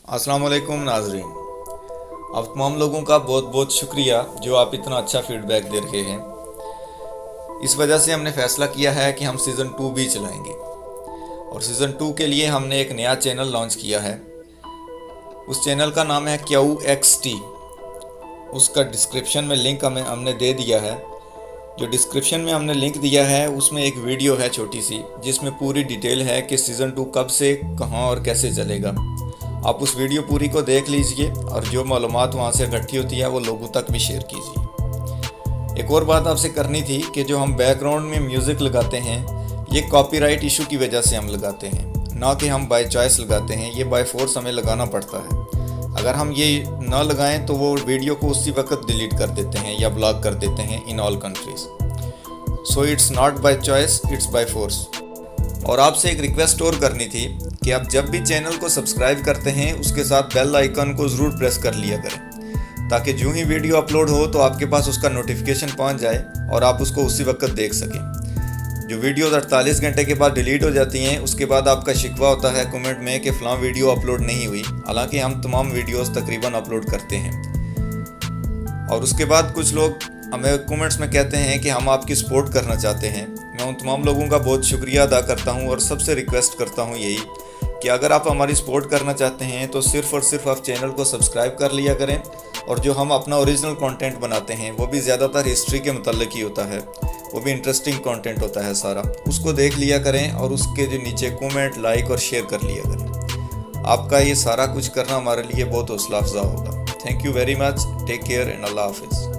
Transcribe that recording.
अस्सलाम वालेकुम नाजरीन। आप तमाम लोगों का बहुत बहुत शुक्रिया जो आप इतना अच्छा फीडबैक दे रहे हैं। इस वजह से हमने फ़ैसला किया है कि हम सीज़न 2 भी चलाएंगे और सीज़न 2 के लिए हमने एक नया चैनल लॉन्च किया है। उस चैनल का नाम है क्याऊ XT। उसका डिस्क्रिप्शन में लिंक हमने दे दिया है। जो डिस्क्रिप्शन में हमने लिंक दिया है उसमें एक वीडियो है छोटी सी, जिसमें पूरी डिटेल है कि सीज़न 2 कब से कहाँ और कैसे चलेगा। आप उस वीडियो पूरी को देख लीजिए और जो मालूमात वहाँ से इकट्ठी होती है वो लोगों तक भी शेयर कीजिए। एक और बात आपसे करनी थी कि जो हम बैकग्राउंड में म्यूज़िक लगाते हैं ये कॉपीराइट इशू की वजह से हम लगाते हैं, ना कि हम बाय चॉइस लगाते हैं। ये बाय फोर्स हमें लगाना पड़ता है। अगर हम ये ना लगाएं तो वो वीडियो को उसी वक्त डिलीट कर देते हैं या ब्लॉक कर देते हैं in all countries. So it's not by choice, it's by force. और आपसे एक रिक्वेस्ट और करनी थी कि आप जब भी चैनल को सब्सक्राइब करते हैं उसके साथ बेल आइकन को ज़रूर प्रेस कर लिया करें, ताकि जो ही वीडियो अपलोड हो तो आपके पास उसका नोटिफिकेशन पहुंच जाए और आप उसको उसी वक्त देख सकें। जो वीडियोस 48 घंटे के बाद डिलीट हो जाती हैं उसके बाद आपका शिकवा होता है कमेंट में कि फ़लाँ वीडियो अपलोड नहीं हुई, हालांकि हम तमाम वीडियोस तकरीबन अपलोड करते हैं। और उसके बाद कुछ लोग हमें कमेंट्स में कहते हैं कि हम आपकी सपोर्ट करना चाहते हैं। मैं उन तमाम लोगों का बहुत शुक्रिया अदा करता हूं और सबसे रिक्वेस्ट करता हूं यही कि अगर आप हमारी सपोर्ट करना चाहते हैं तो सिर्फ़ और सिर्फ आप चैनल को सब्सक्राइब कर लिया करें। और जो हम अपना ओरिजिनल कंटेंट बनाते हैं वो भी ज़्यादातर हिस्ट्री के मतलब ही होता है, वो भी इंटरेस्टिंग कंटेंट होता है सारा, उसको देख लिया करें और उसके जो नीचे कमेंट, लाइक और शेयर कर लिया करें। आपका ये सारा कुछ करना हमारे लिए बहुत हौसला अफजा होगा। Thank you very much. Take care and Allah हाफिज़।